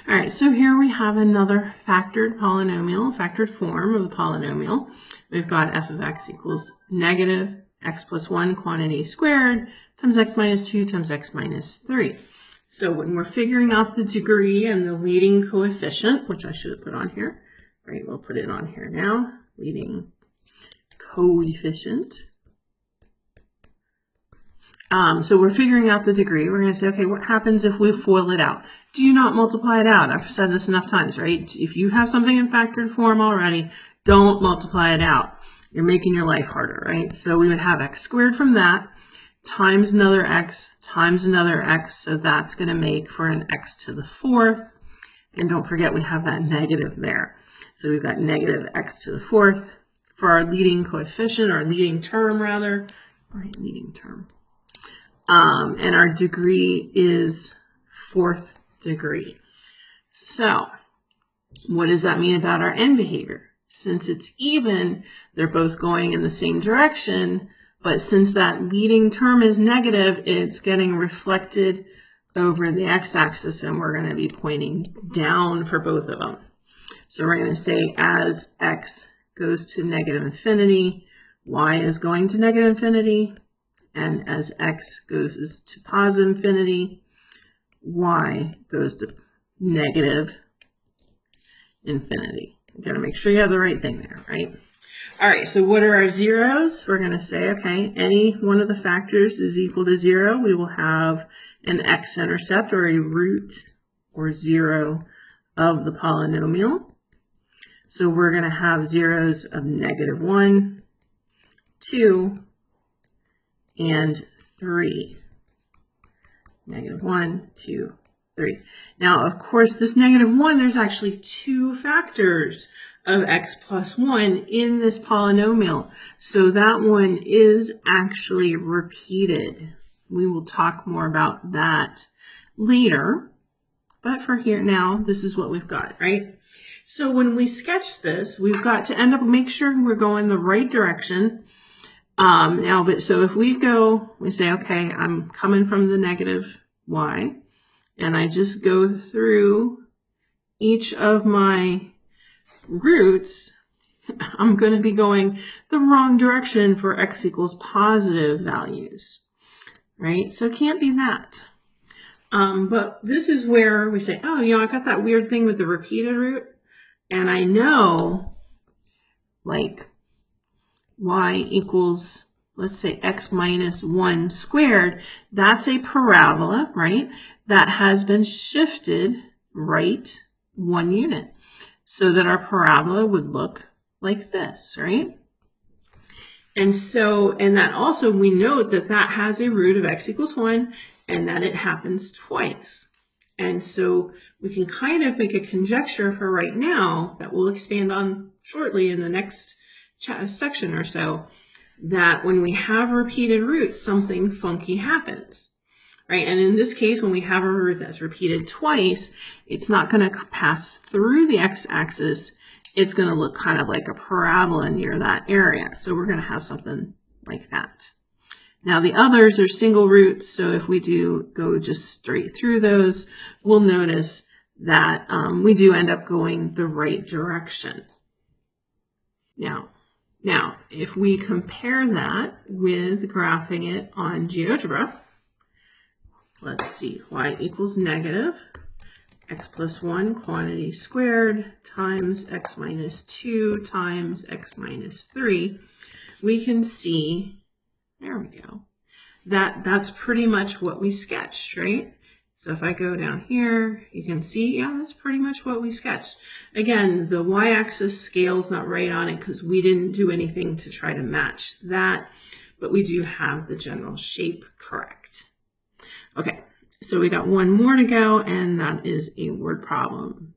All right, so here we have another factored polynomial, factored form of the polynomial. We've got f of x equals negative x plus 1 quantity squared times x minus 2 times x minus 3. So when we're figuring out the degree and the leading coefficient, which I should have put on here, right, we'll put it on here now, leading coefficient. So we're figuring out the degree. We're going to say, okay, what happens if we FOIL it out? Do not multiply it out. I've said this enough times, right? If you have something in factored form already, don't multiply it out. You're making your life harder, right? So we would have x squared from that times another x times another x. So that's going to make for an x to the 4th. And don't forget we have that negative there. So we've got negative x to the 4th for our leading coefficient, or leading term rather. All right, leading term. And our degree is 4th degree. So what does that mean about our end behavior? Since it's even, they're both going in the same direction, but since that leading term is negative, it's getting reflected over the x-axis, and we're going to be pointing down for both of them. So we're going to say as x goes to negative infinity, y is going to negative infinity. And as x goes to positive infinity, y goes to negative infinity. You got to make sure you have the right thing there, right? All right, so what are our zeros? We're going to say, okay, any one of the factors is equal to 0. We will have an x-intercept, or a root or 0 of the polynomial. So we're going to have zeros of negative 1, 2, and 3. Negative 1, 2, 3. Now, of course, this negative 1, there's actually 2 factors of x plus 1 in this polynomial. So that one is actually repeated. We will talk more about that later. But for here now, this is what we've got, right? So when we sketch this, we've got to end up, make sure we're going the right direction. So if we say, okay, I'm coming from the negative y, and I just go through each of my roots, I'm going to be going the wrong direction for x equals positive values, right? So it can't be that. But this is where we say, oh, I got that weird thing with the repeated root, and I know, like, y equals, let's say, x minus 1 squared. That's a parabola, right? That has been shifted right 1 unit, so that our parabola would look like this, right? And that also, we note that that has a root of x equals 1, and that it happens twice. And so we can kind of make a conjecture for right now that we'll expand on shortly in the next section or so, that when we have repeated roots, something funky happens, right? And in this case, when we have a root that's repeated twice, it's not going to pass through the x-axis. It's going to look kind of like a parabola near that area. So we're going to have something like that. Now the others are single roots, so if we do go just straight through those, we'll notice that we do end up going the right direction. Now, if we compare that with graphing it on GeoGebra, let's see, y equals negative x plus 1 quantity squared times x minus 2 times x minus 3, we can see, there we go, that's pretty much what we sketched, right? So if I go down here, you can see, yeah, that's pretty much what we sketched. Again, the y-axis scale's not right on it because we didn't do anything to try to match that, but we do have the general shape correct. Okay, so we got one more to go, and that is a word problem.